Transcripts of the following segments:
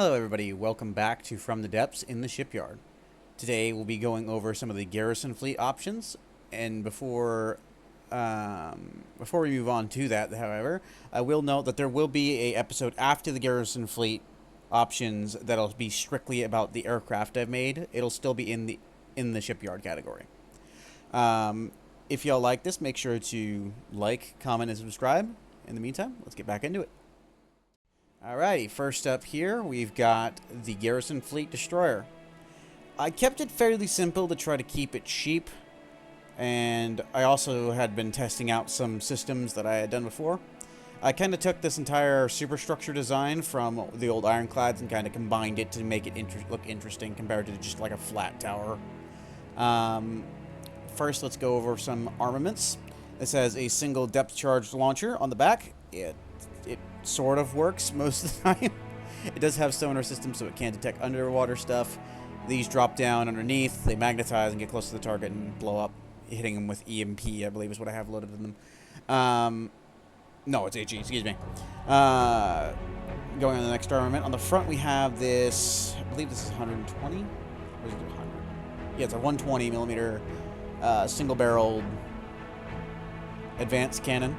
Hello everybody, welcome back to From the Depths in the Shipyard. Today we'll be going over some of the Garrison Fleet options, and before we move on to that, however, I will note that there will be a episode after the Garrison Fleet options that'll be strictly about the aircraft I've made. It'll still be in the Shipyard category. If y'all like this, make sure to like, comment, and subscribe. In the meantime, let's get back into it. Alrighty, first up here, we've got the Garrison Fleet Destroyer. I kept it fairly simple to try to keep it cheap, and I also had been testing out some systems that I had done before. I kind of took this entire superstructure design from the old ironclads and kind of combined it to make it look interesting compared to just like a flat tower. First, let's go over some armaments. This has a single depth-charged launcher on the back. It sort of works most of the time. It does have sonar systems, so it can detect underwater stuff. These drop down underneath, they magnetize and get close to the target and blow up, hitting them with EMP, I believe is what I have loaded in them. No, it's HE, excuse me. Going on to the next armament. On the front, we have this, I believe this is 120? Or is it 100? Yeah, it's a 120 millimeter single-barreled advanced cannon.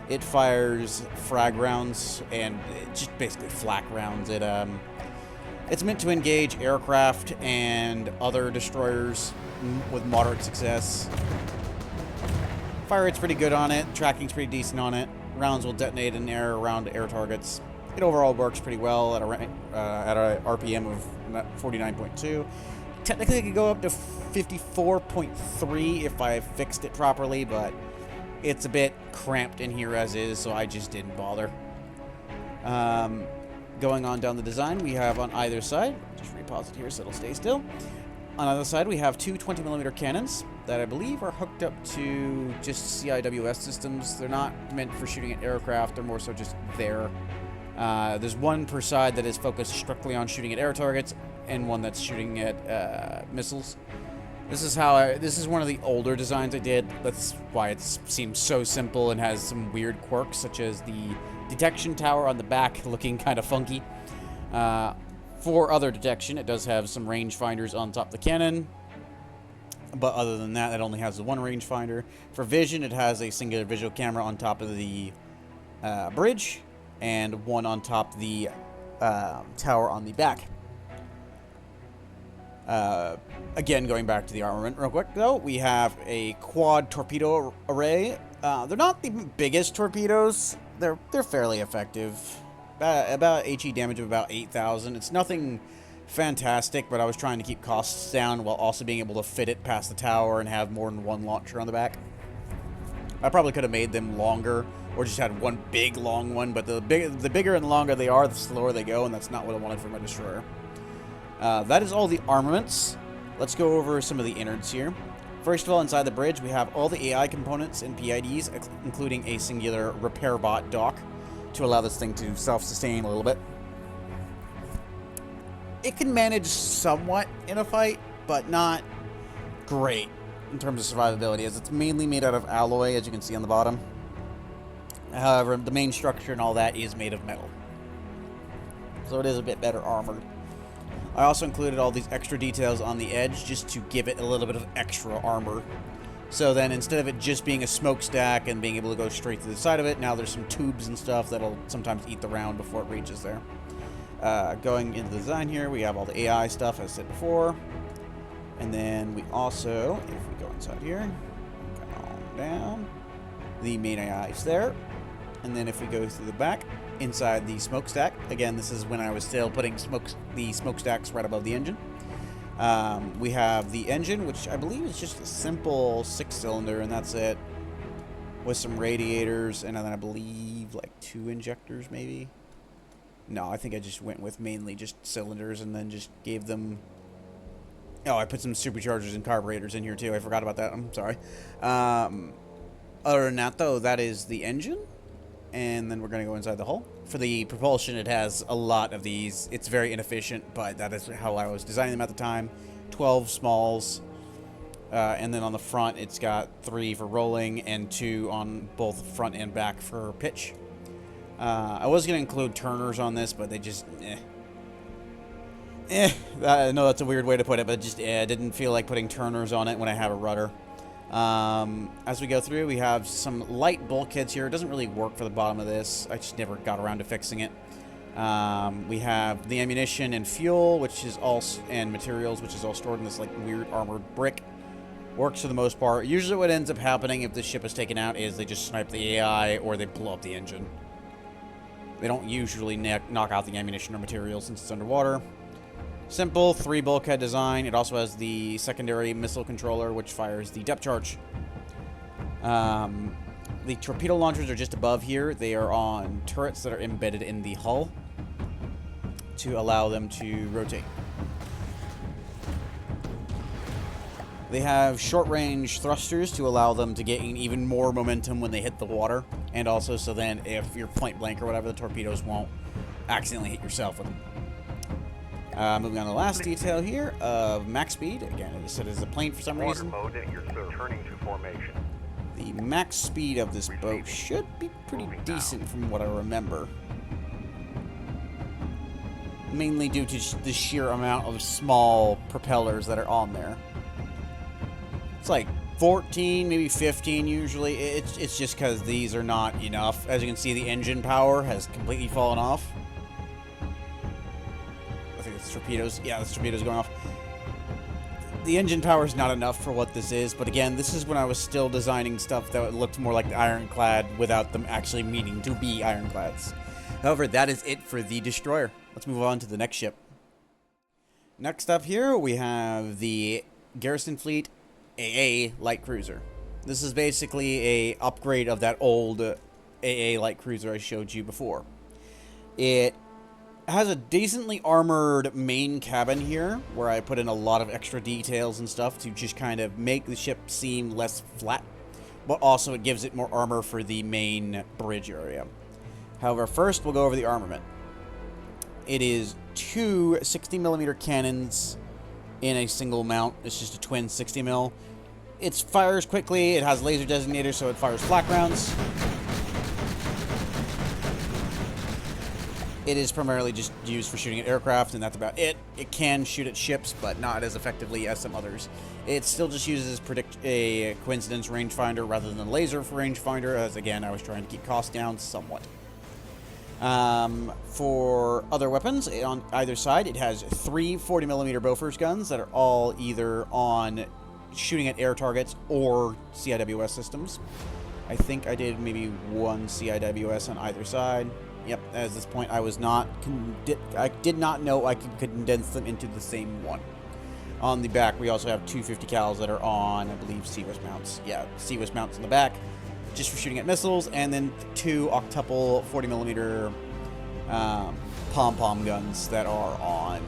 It fires frag rounds and just basically flak rounds. It's meant to engage aircraft and other destroyers with moderate success. Fire rate's pretty good on it. Tracking's pretty decent on it. Rounds will detonate in air around air targets. It overall works pretty well at a RPM of 49.2. Technically, it could go up to 54.3 if I fixed it properly, but it's a bit cramped in here as is, so I just didn't bother. Going on down the design, we have on either side, just repause it here so it'll stay still. On either side, we have two 20mm cannons that I believe are hooked up to just CIWS systems. They're not meant for shooting at aircraft, they're more so just there. There's one per side that is focused strictly on shooting at air targets, and one that's shooting at missiles. This is one of the older designs I did. That's why it seems so simple and has some weird quirks, such as the detection tower on the back looking kind of funky. For other detection, it does have some rangefinders on top of the cannon, but other than that, it only has the one rangefinder. For vision, it has a singular visual camera on top of the bridge, and one on top of the tower on the back. Again, going back to the armament real quick, though, we have a quad torpedo array. They're not the biggest torpedoes. They're fairly effective. About HE damage of about 8,000. It's nothing fantastic, but I was trying to keep costs down while also being able to fit it past the tower and have more than one launcher on the back. I probably could have made them longer or just had one big long one, but the bigger and longer they are, the slower they go, and that's not what I wanted for my destroyer. That is all the armaments. Let's go over some of the innards here. First of all, inside the bridge, we have all the AI components and PIDs, including a singular repair bot dock to allow this thing to self-sustain a little bit. It can manage somewhat in a fight, but not great in terms of survivability, as it's mainly made out of alloy, as you can see on the bottom. However, the main structure and all that is made of metal, so it is a bit better armored. I also included all these extra details on the edge just to give it a little bit of extra armor. So then instead of it just being a smokestack and being able to go straight to the side of it, now there's some tubes and stuff that'll sometimes eat the round before it reaches there. Going into the design here, we have all the AI stuff, as I said before. And then we also, if we go inside here, come on down, the main AI is there. And then if we go through the back, inside the smokestack, again, this is when I was still putting the smokestacks right above the engine. We have the engine, which I believe is just a simple 6-cylinder, and that's it, with some radiators, and then I believe like 2 injectors, maybe. No, I think I just went with mainly just cylinders, and then just gave them. Oh, I put some superchargers and carburetors in here too. I forgot about that. I'm sorry. Other than that, though, that is the engine. And then we're going to go inside the hull. For the propulsion, it has a lot of these. It's very inefficient, but that is how I was designing them at the time. 12 smalls. And then on the front, it's got 3 for rolling and 2 on both front and back for pitch. I was going to include turners on this, but they just, I know that's a weird way to put it, but just didn't feel like putting turners on it when I have a rudder. As we go through, we have some light bulkheads here. It doesn't really work for the bottom of this. I just never got around to fixing it. We have the ammunition and fuel, which is all, and materials, which is all stored in this like weird armored brick. Works for the most part. Usually what ends up happening if the ship is taken out is they just snipe the AI or they blow up the engine. They don't usually knock out the ammunition or materials since it's underwater. Simple 3 bulkhead design. It also has the secondary missile controller, which fires the depth charge. The torpedo launchers are just above here. They are on turrets that are embedded in the hull to allow them to rotate. They have short-range thrusters to allow them to gain even more momentum when they hit the water, and also so then if you're point blank or whatever, the torpedoes won't accidentally hit yourself with them. Moving on to the last detail here of max speed. Again, it said it's a plane for some reason. Mode, you're returning to formation. The max speed of this boat should be pretty decent from what I remember. Mainly due to the sheer amount of small propellers that are on there. It's like 14, maybe 15 usually. It's just because these are not enough. As you can see, the engine power has completely fallen off. I think it's torpedoes. Yeah, it's torpedoes going off. The engine power is not enough for what this is, but again, this is when I was still designing stuff that looked more like the ironclad without them actually meaning to be ironclads. However, that is it for the destroyer. Let's move on to the next ship. Next up here, we have the Garrison Fleet AA light cruiser. This is basically a upgrade of that old AA light cruiser I showed you before. It has a decently armored main cabin here, where I put in a lot of extra details and stuff to just kind of make the ship seem less flat, but also it gives it more armor for the main bridge area. However, first we'll go over the armament. It is 2 60mm cannons in a single mount. It's just a twin 60mm. It fires quickly. It has laser designators, so it fires flak rounds. It is primarily just used for shooting at aircraft, and that's about it. It can shoot at ships, but not as effectively as some others. It still just uses a coincidence rangefinder rather than a laser for rangefinder, as again, I was trying to keep costs down somewhat. For other weapons, on either side, it has 3 40mm Bofors guns that are all either on shooting at air targets or CIWS systems. I think I did maybe 1 CIWS on either side. Yep, at this point I was not, I did not know I could condense them into the same one. On the back, we also have 2 50 cals that are on, I believe, CWIS mounts. Yeah, CWIS mounts in the back, just for shooting at missiles, and then 2 octuple 40mm pom-pom guns that are on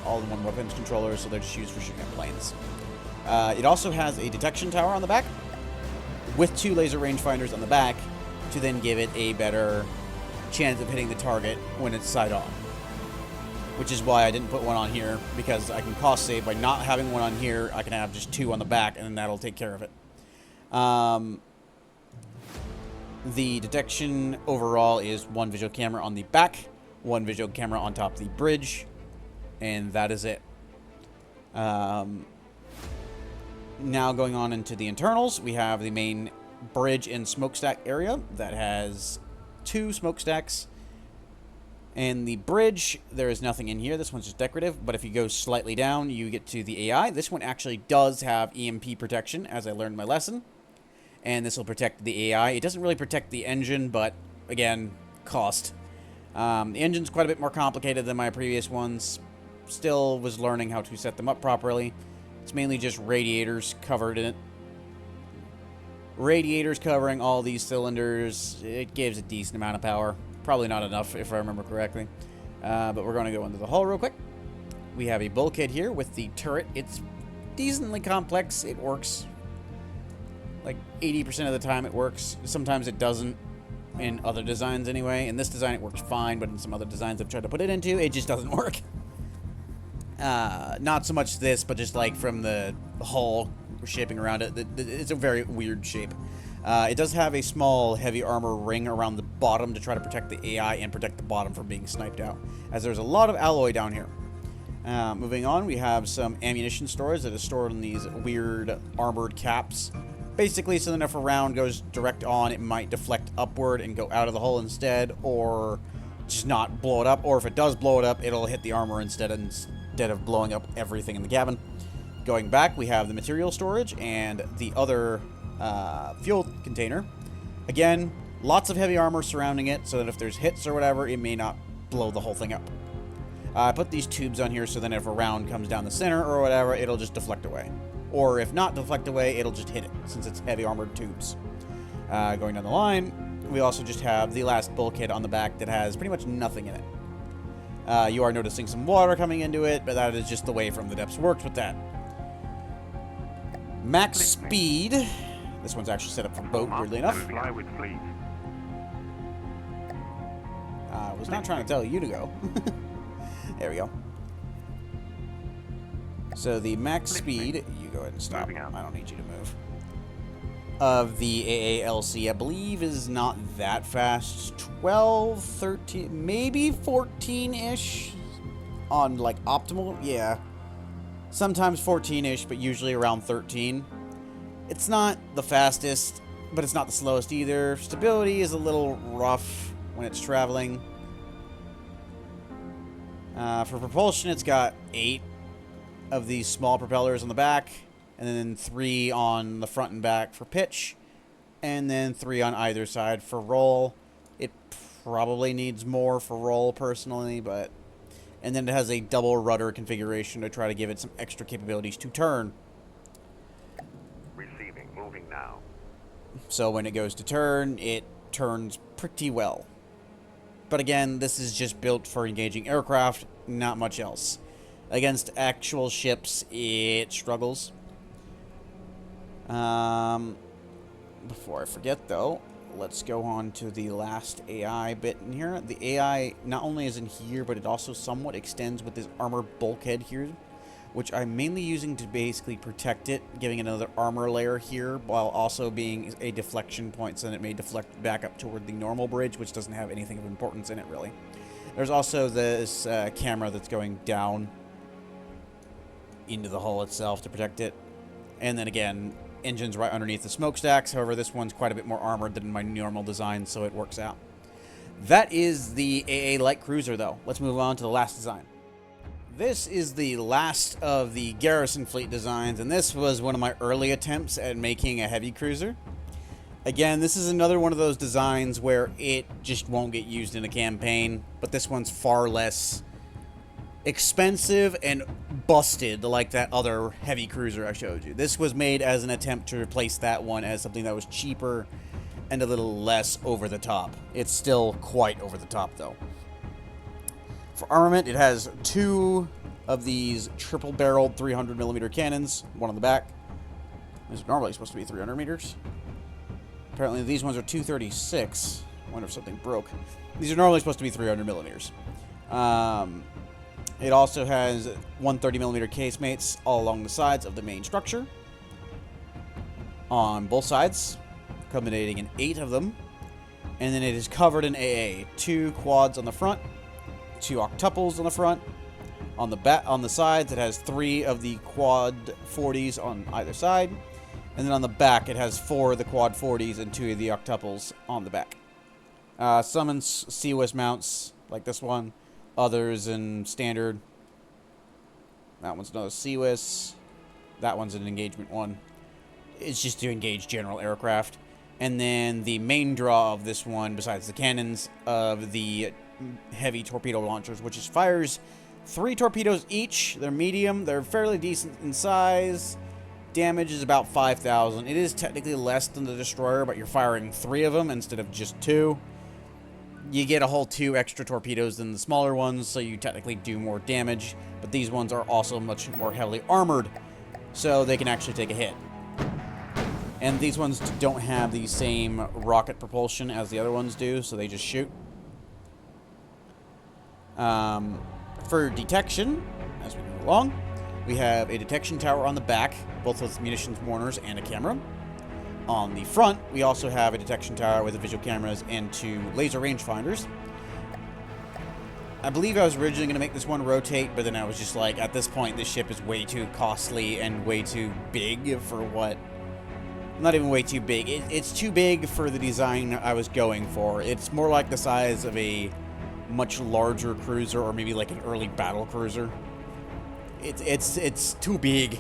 all-in-one weapons controllers, so they're just used for shooting at planes. It also has a detection tower on the back, with 2 laser rangefinders on the back, to then give it a better chance of hitting the target when it's side on. Which is why I didn't put one on here, because I can cost save by not having one on here. I can have just 2 on the back, and then that'll take care of it. The detection overall is 1 visual camera on the back, 1 visual camera on top of the bridge, and that is it. Now going on into the internals, we have the main bridge and smokestack area that has 2 smokestacks. And the bridge, there is nothing in here. This one's just decorative, but if you go slightly down, you get to the AI. This one actually does have EMP protection, as I learned my lesson. And this will protect the AI. It doesn't really protect the engine, but again, cost. The engine's quite a bit more complicated than my previous ones. Still was learning how to set them up properly. It's mainly just radiators covered in it. Radiators covering all these cylinders. It gives a decent amount of power. Probably not enough, if I remember correctly. But we're going to go into the hull real quick. We have a bulkhead here with the turret. It's decently complex. It works. Like 80% of the time it works. Sometimes it doesn't. In other designs anyway. In this design it works fine, but in some other designs I've tried to put it into, it just doesn't work. Not so much this, but just like from the hull shaping around it. It's a very weird shape. It does have a small heavy armor ring around the bottom to try to protect the AI and protect the bottom from being sniped out, as there's a lot of alloy down here. Moving on, we have some ammunition storage that is stored in these weird armored caps. Basically, so that if a round goes direct on, it might deflect upward and go out of the hull instead, or just not blow it up. Or if it does blow it up, it'll hit the armor instead of blowing up everything in the cabin. Going back, we have the material storage and the other fuel container. Again, lots of heavy armor surrounding it, so that if there's hits or whatever, it may not blow the whole thing up. I put these tubes on here so then if a round comes down the center or whatever, it'll just deflect away. Or if not deflect away, it'll just hit it, since it's heavy armored tubes. Going down the line, we also just have the last bulkhead on the back that has pretty much nothing in it. You are noticing some water coming into it, but that is just the way From the Depths works with that. Max speed. This one's actually set up for boat, weirdly enough. Fly with fleet. I was not trying to tell you to go. There we go. So the max speed, you go ahead and stop. I don't need you to move. Of the AALC, I believe is not that fast. 12, 13, maybe 14-ish on like optimal. Yeah. Sometimes 14-ish, but usually around 13. It's not the fastest, but it's not the slowest either. Stability is a little rough when it's traveling. For propulsion, it's got 8 of these small propellers on the back, and then 3 on the front and back for pitch, and then 3 on either side for roll. It probably needs more for roll, personally, but... And then it has a double rudder configuration to try to give it some extra capabilities to turn. Receiving. Moving now. So when it goes to turn, it turns pretty well. But again, this is just built for engaging aircraft, not much else. Against actual ships, it struggles. Before I forget, though, let's go on to the last AI bit in here. The AI not only is in here, but it also somewhat extends with this armor bulkhead here, which I'm mainly using to basically protect it, giving another armor layer here, while also being a deflection point, so that it may deflect back up toward the normal bridge, which doesn't have anything of importance in it, really. There's also this camera that's going down into the hull itself to protect it. And then again, engines right underneath the smokestacks. However, this one's quite a bit more armored than my normal design, so it works out. That is the AA Light Cruiser, though. Let's move on to the last design. This is the last of the Garrison Fleet designs, and this was one of my early attempts at making a heavy cruiser. Again, this is another one of those designs where it just won't get used in a campaign, but this one's far less expensive and busted like that other heavy cruiser I showed you. This was made as an attempt to replace that one as something that was cheaper and a little less over the top. It's still quite over the top, though. For armament, it has 2 of these triple-barreled 300mm cannons, one on the back. These are normally supposed to be 300 meters. Apparently, these ones are 236. I wonder if something broke. These are normally supposed to be 300 millimeters. It also has 130mm casemates all along the sides of the main structure. On both sides, culminating in 8 of them. And then it is covered in AA. 2 quads on the front, 2 octuples on the front. On the sides, it has 3 of the quad 40s on either side. And then on the back, it has 4 of the quad 40s and 2 of the octuples on the back. Some in CWIS mounts, like this one. Others in standard. That one's another CWIS. That one's an engagement one. It's just to engage general aircraft. And then the main draw of this one, besides the cannons, of the heavy torpedo launchers, which fires 3 torpedoes each. They're medium. They're fairly decent in size. Damage is about 5,000. It is technically less than the destroyer, but you're firing 3 of them instead of just 2. You get a whole 2 extra torpedoes than the smaller ones, so you technically do more damage. But these ones are also much more heavily armored, so they can actually take a hit. And these ones don't have the same rocket propulsion as the other ones do, so they just shoot. For detection, as we move along, we have a detection tower on the back, both with munitions warners and a camera. On the front, we also have a detection tower with visual cameras and 2 laser rangefinders. I believe I was originally going to make this one rotate, but then I was just like, at this point, this ship is way too costly and way too big for what... Not even way too big. It's too big for the design I was going for. It's more like the size of a much larger cruiser, or maybe like an early battle cruiser. It's too big.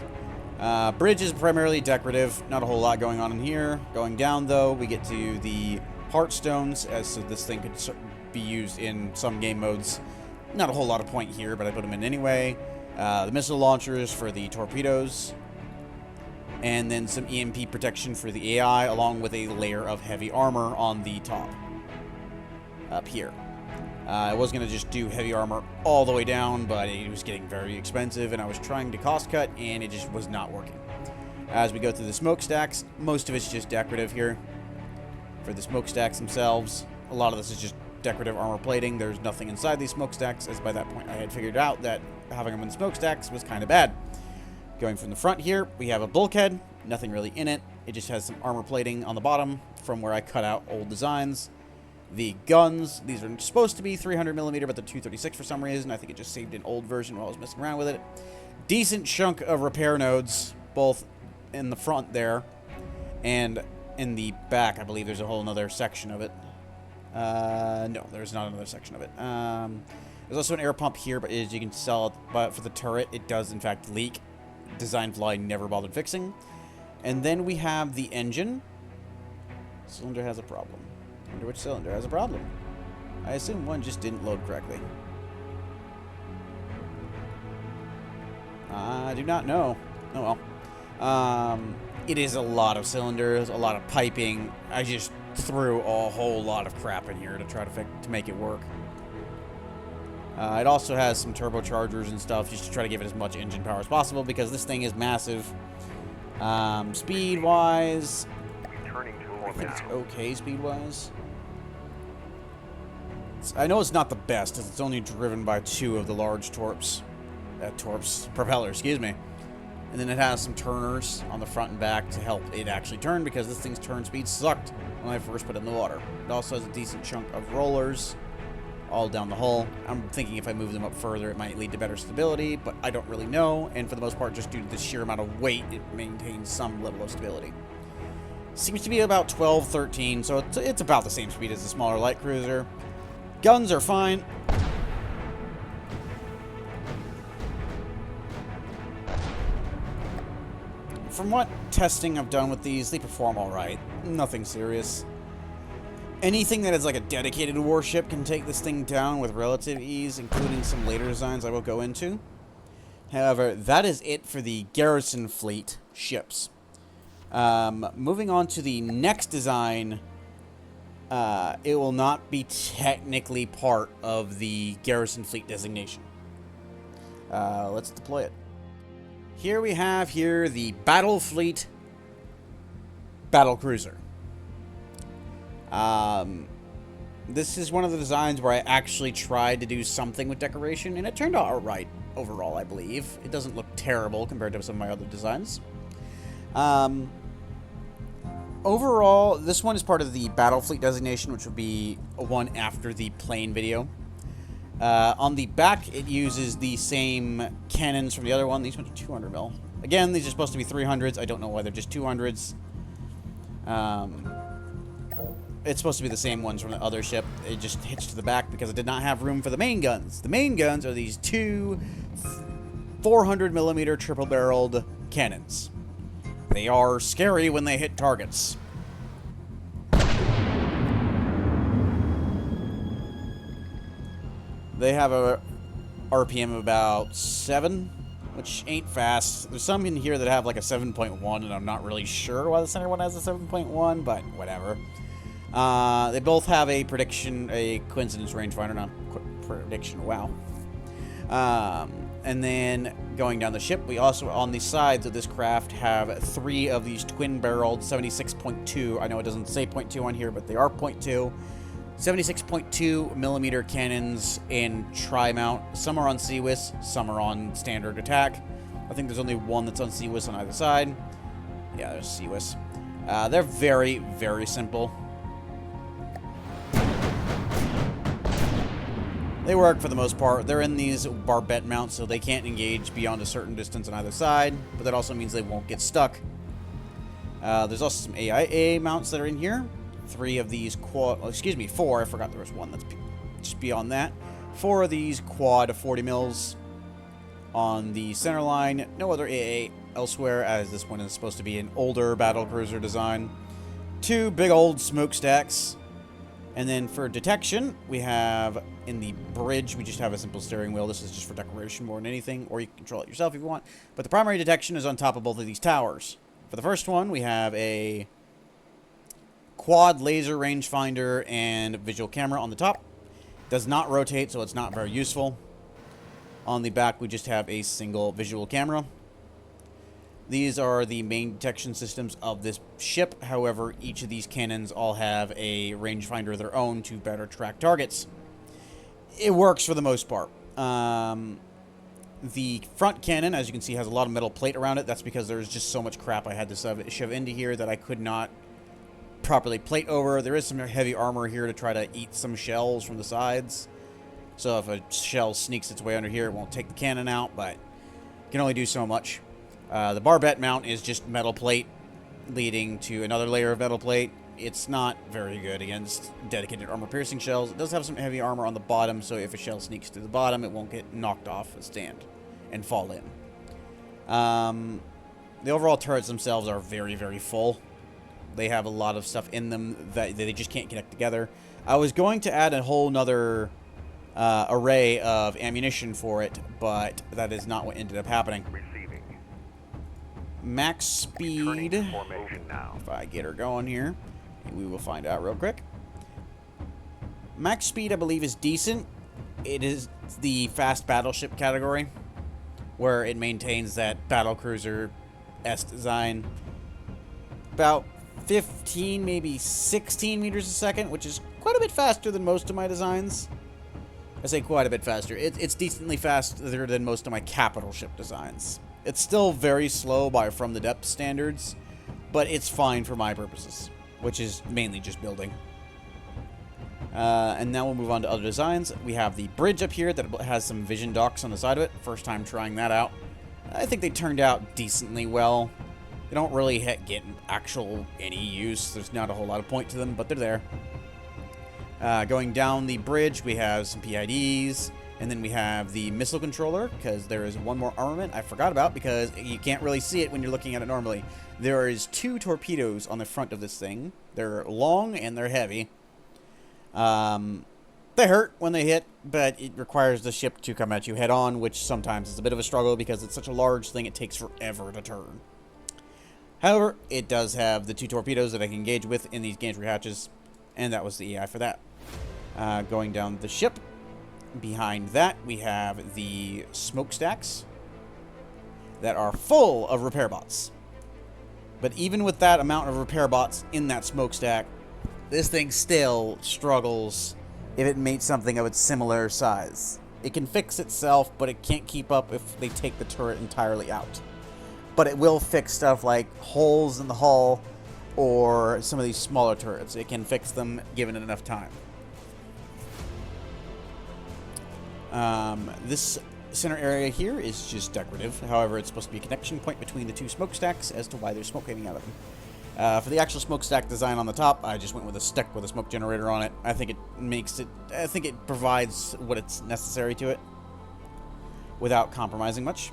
Bridge is primarily decorative. Not a whole lot going on in here. Going down, though, we get to the heart stones, as so this thing could be used in some game modes. Not a whole lot of point here, but I put them in anyway. The missile launchers for the torpedoes. And then some EMP protection for the AI, along with a layer of heavy armor on the top. Up here. I was going to just do heavy armor all the way down, but it was getting very expensive, and I was trying to cost cut, and it just was not working. As we go through the smokestacks, most of it's just decorative here. For the smokestacks themselves, a lot of this is just decorative armor plating. There's nothing inside these smokestacks, as by that point I had figured out that having them in smokestacks was kind of bad. Going from the front here, we have a bulkhead, nothing really in it. It just has some armor plating on the bottom from where I cut out old designs. The guns, these are supposed to be 300mm, but they're 236 for some reason. I think it just saved an old version while I was messing around with it. Decent chunk of repair nodes, both in the front there and in the back. I believe there's a whole another section of it. No, there's not another section of it. There's also an air pump here, but as you can tell, but for the turret, it does in fact leak. Design flaw never bothered fixing. And then we have the engine. Cylinder has a problem. I wonder which cylinder has a problem. I assume one just didn't load correctly. I do not know. Oh well. It is a lot of cylinders, a lot of piping. I just threw a whole lot of crap in here to try to make it work. It also has some turbochargers and stuff just to try to give it as much engine power as possible because this thing is massive. Speed-wise, I think it's okay speed-wise. I know it's not the best, as it's only driven by 2 of the large propellers, excuse me. And then it has some turners on the front and back to help it actually turn because this thing's turn speed sucked when I first put it in the water. It also has a decent chunk of rollers all down the hull. I'm thinking if I move them up further, it might lead to better stability, but I don't really know. And for the most part, just due to the sheer amount of weight, it maintains some level of stability. Seems to be about 12, 13, so it's about the same speed as the smaller light cruiser. Guns are fine. From what testing I've done with these, they perform alright. Nothing serious. Anything that is like a dedicated warship can take this thing down with relative ease, including some later designs I will go into. However, that is it for the Garrison Fleet ships. Moving on to the next design, it will not be technically part of the Garrison Fleet designation. Let's deploy it. Here we have the Battle Fleet Battle Cruiser. This is one of the designs where I actually tried to do something with decoration, and it turned out alright overall, I believe. It doesn't look terrible compared to some of my other designs. Overall, this one is part of the Battle Fleet designation, which will be one after the plane video. On the back, it uses the same cannons from the other one. These ones are 200 mil. Again, these are supposed to be 300s. I don't know why they're just 200s. It's supposed to be the same ones from the other ship. It just hitched to the back because it did not have room for the main guns. The main guns are these 2 400mm triple-barreled cannons. They are scary when they hit targets. They have a RPM of about 7, which ain't fast. There's some in here that have like a 7.1, and I'm not really sure why the center one has a 7.1, but whatever. They both have a coincidence rangefinder, not prediction, wow. And then going down the ship, we also, on the sides of this craft, have 3 of these twin-barreled 76.2. I know it doesn't say .2 on here, but they are .2. 76.2 millimeter cannons in tri-mount. Some are on CWIS, some are on standard attack. I think there's only one that's on CWIS on either side. Yeah, there's CWIS. They're very, very simple. They work for the most part. They're in these barbette mounts, so they can't engage beyond a certain distance on either side, but that also means they won't get stuck. There's also some AIA mounts that are in here. 3 of these quad... Oh, excuse me, 4. I forgot there was one that's just beyond that. 4 of these quad 40 mils on the center line. No other AA elsewhere, as this one is supposed to be an older battlecruiser design. 2 big old smokestacks. And then for detection, we have in the bridge, we just have a simple steering wheel. This is just for decoration more than anything, or you can control it yourself if you want. But the primary detection is on top of both of these towers. For the first one, we have a quad laser rangefinder and visual camera on the top. Does not rotate, so it's not very useful. On the back, we just have a single visual camera. These are the main detection systems of this ship. However, each of these cannons all have a rangefinder of their own to better track targets. It works for the most part. The front cannon, as you can see, has a lot of metal plate around it. That's because there's just so much crap I had to shove into here that I could not properly plate over. There is some heavy armor here to try to eat some shells from the sides. So if a shell sneaks its way under here, it won't take the cannon out, but it can only do so much. The barbette mount is just metal plate leading to another layer of metal plate. It's not very good against dedicated armor-piercing shells. It does have some heavy armor on the bottom, so if a shell sneaks to the bottom, it won't get knocked off a stand and fall in. The overall turrets themselves are very, very full. They have a lot of stuff in them that they just can't connect together. I was going to add a whole nother array of ammunition for it, but that is not what ended up happening. Receiving. Max speed, Turning to formation now. if I get her going here, we will find out real quick. Max speed, I believe, is decent. It is the fast battleship category, where it maintains that battlecruiser-esque design. About 15, maybe 16 meters a second, which is quite a bit faster than most of my designs. I say quite a bit faster. It's decently faster than most of my capital ship designs. It's still very slow by from the depth standards, but it's fine for my purposes, which is mainly just building. And now we'll move on to other designs. We have the bridge up here that has some vision docks on the side of it. First time trying that out. I think they turned out decently well. They don't really get any use. There's not a whole lot of point to them, but they're there. Going down the bridge, we have some PIDs, and then we have the missile controller, because there is one more armament I forgot about, because you can't really see it when you're looking at it normally. There is 2 torpedoes on the front of this thing. They're long and they're heavy. They hurt when they hit, but it requires the ship to come at you head on, which sometimes is a bit of a struggle because it's such a large thing it takes forever to turn. However, it does have the 2 torpedoes that I can engage with in these gantry hatches, and that was the AI for that. Going down the ship, behind that we have the smokestacks that are full of repair bots. But even with that amount of repair bots in that smokestack, this thing still struggles if it mates something of its similar size. It can fix itself, but it can't keep up if they take the turret entirely out. But it will fix stuff like holes in the hull or some of these smaller turrets. It can fix them given it enough time. This center area here is just decorative. However, it's supposed to be a connection point between the 2 smokestacks as to why there's smoke coming out of them. For the actual smokestack design on the top, I just went with a stick with a smoke generator on it. I think it provides what it's necessary to it without compromising much.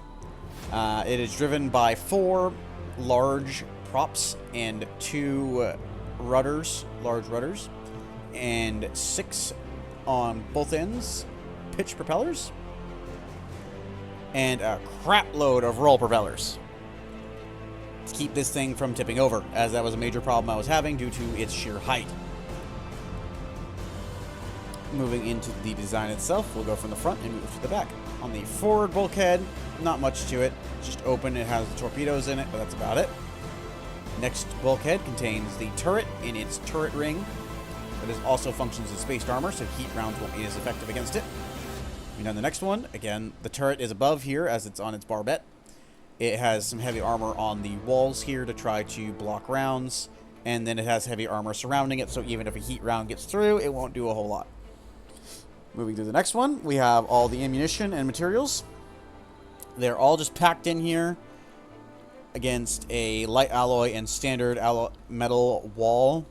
It is driven by 4 large props and 2 rudders, large rudders, and 6 on both ends pitch propellers, and a crap load of roll propellers to keep this thing from tipping over, as that was a major problem I was having due to its sheer height. Moving into the design itself, we'll go from the front and move to the back. On the forward bulkhead, not much to it. It's just open. It has the torpedoes in it, but that's about it. Next bulkhead contains the turret in its turret ring. It also functions as spaced armor, so heat rounds won't be as effective against it. And on the next one, again, the turret is above here as it's on its barbette. It has some heavy armor on the walls here to try to block rounds, and then it has heavy armor surrounding it, so even if a heat round gets through, it won't do a whole lot. Moving to the next one, we have all the ammunition and materials. They're all just packed in here against a light alloy and standard metal wall.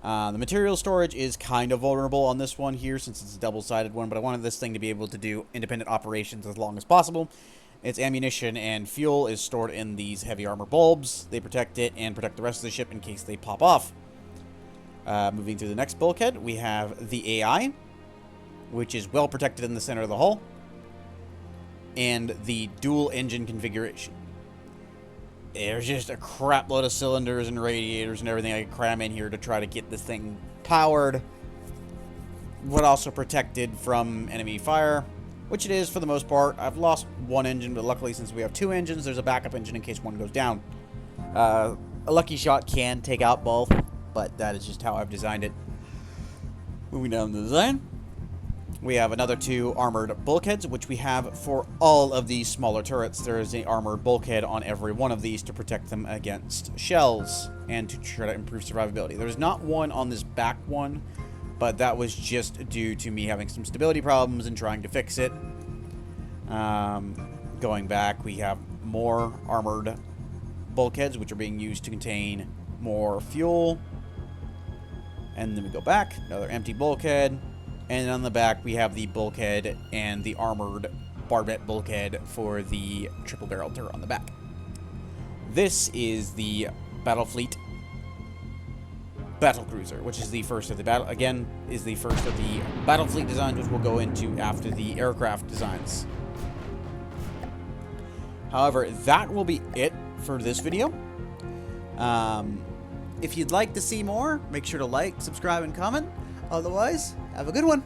The material storage is kind of vulnerable on this one here since it's a double-sided one, but I wanted this thing to be able to do independent operations as long as possible. Its ammunition and fuel is stored in these heavy armor bulbs. They protect it and protect the rest of the ship in case they pop off. Moving to the next bulkhead, we have the AI, which is well protected in the center of the hull, and the dual engine configuration. There's just a crap load of cylinders and radiators and everything I can cram in here to try to get this thing powered, but also protected from enemy fire, which it is for the most part. I've lost one engine, but luckily since we have two engines, there's a backup engine in case one goes down. A lucky shot can take out both, but that is just how I've designed it. Moving down the design, we have another 2 armored bulkheads, which we have for all of these smaller turrets. There is an armored bulkhead on every one of these to protect them against shells and to try to improve survivability. There's not one on this back one, but that was just due to me having some stability problems and trying to fix it. Going back, we have more armored bulkheads, which are being used to contain more fuel. And then we go back, another empty bulkhead. And on the back, we have the bulkhead and the armored barbette bulkhead for the triple barrel turret on the back. This is the Battle Fleet battle cruiser, which is the first of the battle. Again, is the first of the Battle Fleet designs, which we'll go into after the aircraft designs. However, that will be it for this video. If you'd like to see more, make sure to like, subscribe, and comment. Otherwise, have a good one.